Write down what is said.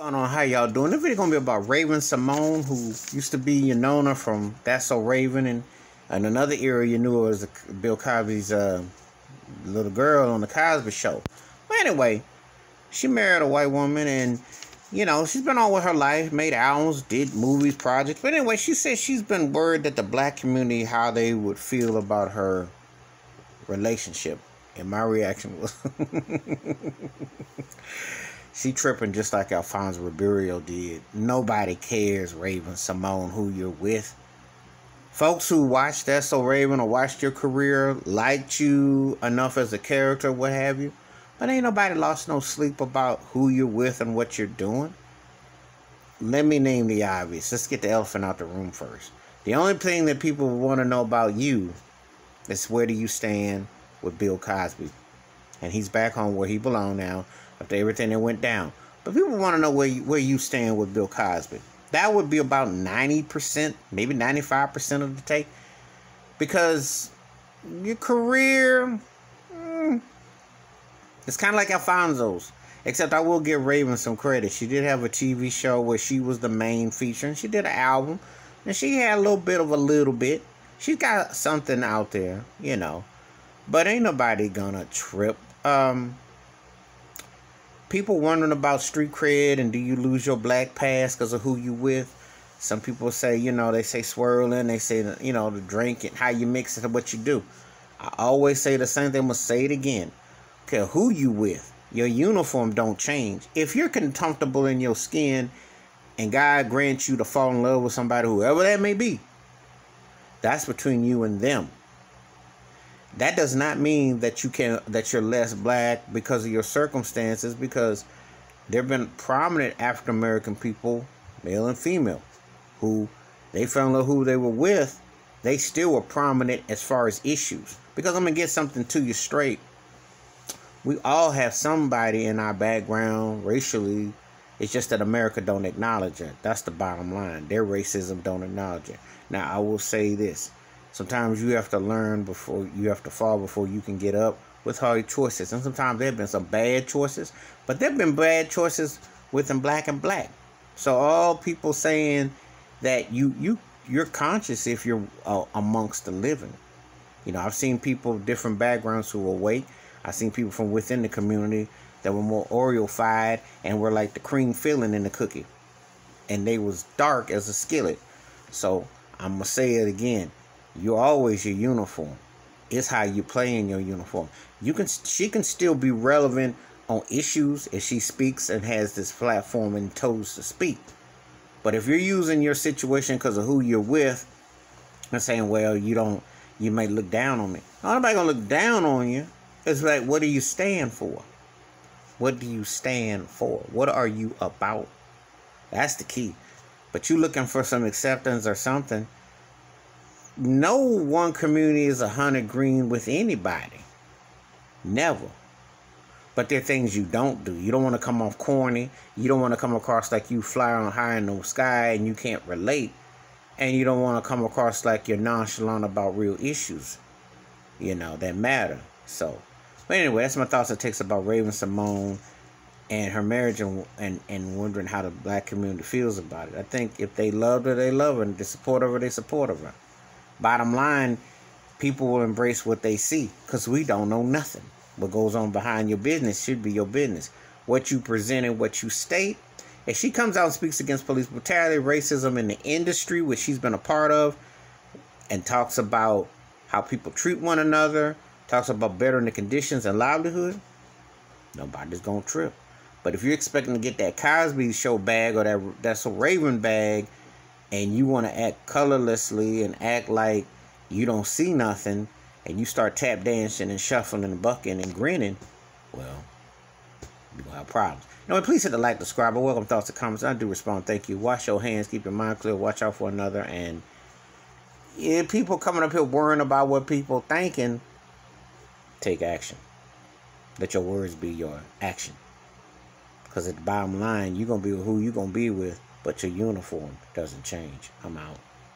Going on, how y'all doing? This video gonna be about Raven Symone, who used to be, you know her from That's So Raven, and another era you knew her as Bill Cosby's little girl on the Cosby Show. But anyway, she married a white woman, and she's been on with her life, made albums, did movies, projects. But anyway, she said she's been worried that the black community, how they would feel about her relationship. And my reaction was she tripping just like Alfonso Ribeiro did. Nobody cares, Raven Symone, who you're with. Folks who watched That's So Raven or watched your career liked you enough as a character, what have you. But ain't nobody lost no sleep about who you're with and what you're doing. Let me name the obvious. Let's get the elephant out the room first. The only thing that people want to know about you is where do you stand with Bill Cosby. And he's back home where he belongs now after everything that went down. But people want to know where you stand with Bill Cosby. That would be about 90%, maybe 95% of the take. Because your career, it's kind of like Alfonso's. Except I will give Raven some credit. She did have a TV show where she was the main feature. And she did an album. And she had a little bit. She's got something out there, But ain't nobody gonna trip. People wondering about street cred and do you lose your black pass because of who you with. Some people say, they say swirling. They say, the drink and how you mix it and what you do. I always say the same thing. I'm going to say it again. Care who you with. Your uniform don't change. If you're comfortable in your skin and God grants you to fall in love with somebody, whoever that may be, that's between you and them. That does not mean that you're less black because of your circumstances, because there have been prominent African American people, male and female, who they fell in love who they were with. They still were prominent as far as issues. Because I'm going to get something to you straight. We all have somebody in our background racially. It's just that America don't acknowledge it. That's the bottom line. Their racism don't acknowledge it. Now, I will say this. Sometimes you have to learn before you have to fall before you can get up with hard choices. And sometimes there have been some bad choices. But there have been bad choices within black and black. So all people saying that you're conscious if you're amongst the living. I've seen people of different backgrounds who are awake. I've seen people from within the community that were more Oreo-fied and were like the cream filling in the cookie. And they was dark as a skillet. So I'm going to say it again. You're always your uniform. It's how you play in your uniform. She can still be relevant on issues if she speaks and has this platform and toes to speak. But if you're using your situation because of who you're with and saying, well, you may look down on me. Nobody gonna look down on you. It's like, what do you stand for? What do you stand for? What are you about? That's the key. But you looking for some acceptance or something. No one community is 100 green with anybody. Never. But there are things you don't do. You don't want to come off corny. You don't want to come across like you fly on high in the sky and you can't relate. And you don't want to come across like you're nonchalant about real issues, that matter. So, but anyway, that's my thoughts and takes about Raven Symone and her marriage and wondering how the black community feels about it. I think if they loved her, they love her. And if they support her, they support her. Bottom line, people will embrace what they see because we don't know nothing. What goes on behind your business should be your business. What you present and what you state. If she comes out and speaks against police brutality, racism in the industry, which she's been a part of, and talks about how people treat one another, talks about bettering the conditions and livelihood, nobody's going to trip. But if you're expecting to get that Cosby Show bag or that's a Raven bag, and you want to act colorlessly and act like you don't see nothing, and you start tap dancing and shuffling and bucking and grinning, well, you're going to have problems. Please hit the like, subscribe, or welcome thoughts and comments. I do respond. Thank you. Wash your hands. Keep your mind clear. Watch out for another. And if people coming up here worrying about what people thinking, take action. Let your words be your action. Because at the bottom line, you're going to be who you're going to be with. But your uniform doesn't change. I'm out.